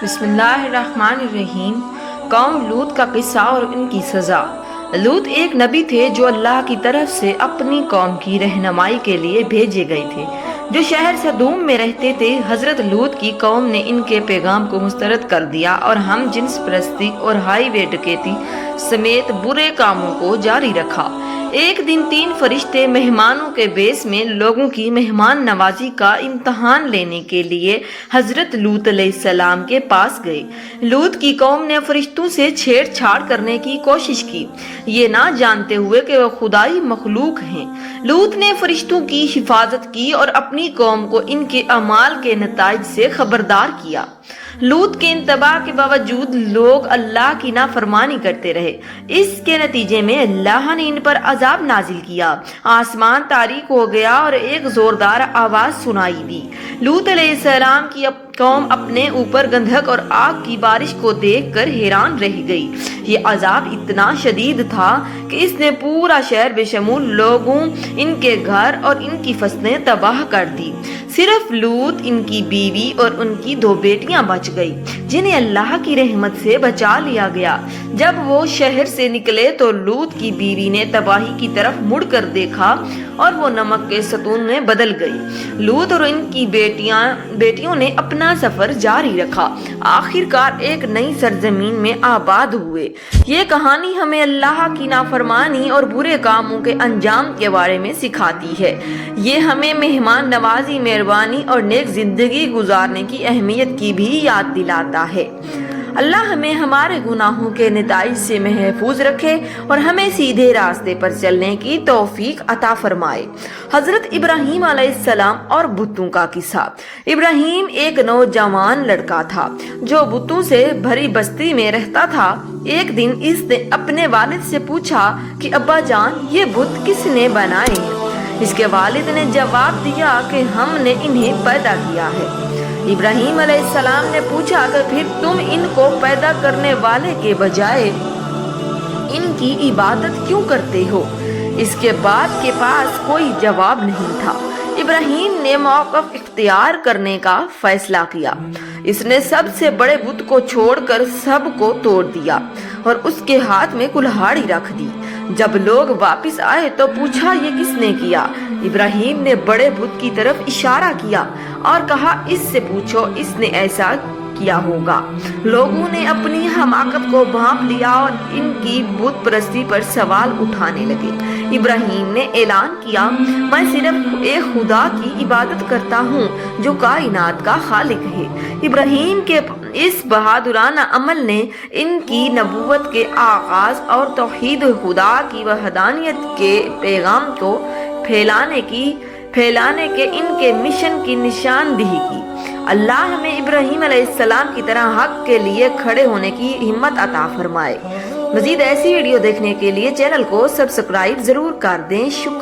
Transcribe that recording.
بسم اللہ الرحمن الرحیم۔ قوم لوط کا قصہ اور ان کی سزا۔ لوط ایک نبی تھے جو اللہ کی طرف سے اپنی قوم کی رہنمائی کے لیے بھیجے گئے تھے، جو شہر سدوم میں رہتے تھے۔ حضرت لوط کی قوم نے ان کے پیغام کو مسترد کر دیا اور ہم جنس پرستی اور ہائی وے ڈکیتی سمیت برے کاموں کو جاری رکھا۔ ایک دن 3 فرشتے مہمانوں کے بیس میں لوگوں کی مہمان نوازی کا امتحان لینے کے لیے حضرت لوط علیہ السلام کے پاس گئے۔ لوط کی قوم نے فرشتوں سے چھیڑ چھاڑ کرنے کی کوشش کی، یہ نہ جانتے ہوئے کہ وہ خدائی مخلوق ہیں۔ لوط نے فرشتوں کی حفاظت کی اور اپنی قوم کو ان کے اعمال کے نتائج سے خبردار کیا۔ لوط کے انتباہ کے باوجود لوگ اللہ کی نافرمانی کرتے رہے۔ اس کے نتیجے میں اللہ نے ان پر عذاب نازل کیا، آسمان تاریک ہو گیا اور ایک زوردار آواز سنائی دی۔ لوط علیہ السلام کی قوم اپنے اوپر گندھک اور آگ کی بارش کو دیکھ کر حیران رہ گئی۔ یہ عذاب اتنا شدید تھا کہ اس نے پورا شہر بشمول لوگوں، ان کے گھر اور ان کی فصلیں تباہ کر دی۔ صرف لوط، ان کی بیوی اور ان کی 2 بیٹیاں بچ گئی، جنہیں اللہ کی رحمت سے بچا لیا گیا۔ جب وہ شہر سے نکلے تو لوط کی بیوی نے تباہی کی طرف مڑ کر دیکھا اور وہ نمک کے ستون میں بدل گئی۔ لوط اور ان کی بیٹیوں نے اپنا سفر جاری رکھا، آخر کار ایک نئی سرزمین میں آباد ہوئے۔ یہ کہانی ہمیں اللہ کی نافرمانی اور برے کاموں کے انجام کے بارے میں سکھاتی ہے۔ یہ ہمیں مہمان نوازی، مہربانی اور نیک زندگی گزارنے کی اہمیت کی بھی یاد دلاتا ہے۔ اللہ ہمیں ہمارے گناہوں کے نتائج سے محفوظ رکھے اور ہمیں سیدھے راستے پر چلنے کی توفیق عطا فرمائے۔ حضرت ابراہیم علیہ السلام اور بتوں کا قصہ۔ ابراہیم ایک نوجوان لڑکا تھا جو بتوں سے بھری بستی میں رہتا تھا۔ ایک دن اس نے اپنے والد سے پوچھا کہ ابا جان، یہ بت کس نے بنائے ہیں؟ اس کے والد نے جواب دیا کہ ہم نے انہیں پیدا کیا ہے۔ ابراہیم علیہ السلام نے پوچھا کہ پھر تم ان کو پیدا کرنے والے کے بجائے ان کی عبادت کیوں کرتے ہو؟ اس کے بعد کے پاس کوئی جواب نہیں تھا۔ ابراہیم نے موقف اختیار کرنے کا فیصلہ کیا۔ اس نے سب سے بڑے بت کو چھوڑ کر سب کو توڑ دیا اور اس کے ہاتھ میں کلہاڑی رکھ دی۔ جب لوگ واپس آئے تو پوچھا یہ کس نے کیا؟ ابراہیم نے بڑے بت کی طرف اشارہ کیا اور کہا اس سے پوچھو، اس نے ایسا کیا ہوگا۔ لوگوں نے اپنی حماقت کو بھانپ لیا اور ان کی بت پرستی پر سوال اٹھانے لگے۔ ابراہیم نے اعلان کیا، میں صرف ایک خدا کی عبادت کرتا ہوں جو کائنات کا خالق ہے۔ ابراہیم کے اس بہادرانہ عمل نے ان کی نبوت کے آغاز اور توحید خدا کی وحدانیت کے پیغام کو پھیلانے کے ان کے مشن کی نشاندہی کی۔ اللہ ہمیں ابراہیم علیہ السلام کی طرح حق کے لیے کھڑے ہونے کی ہمت عطا فرمائے۔ مزید ایسی ویڈیو دیکھنے کے لیے چینل کو سبسکرائب ضرور کر دیں۔ شکریہ۔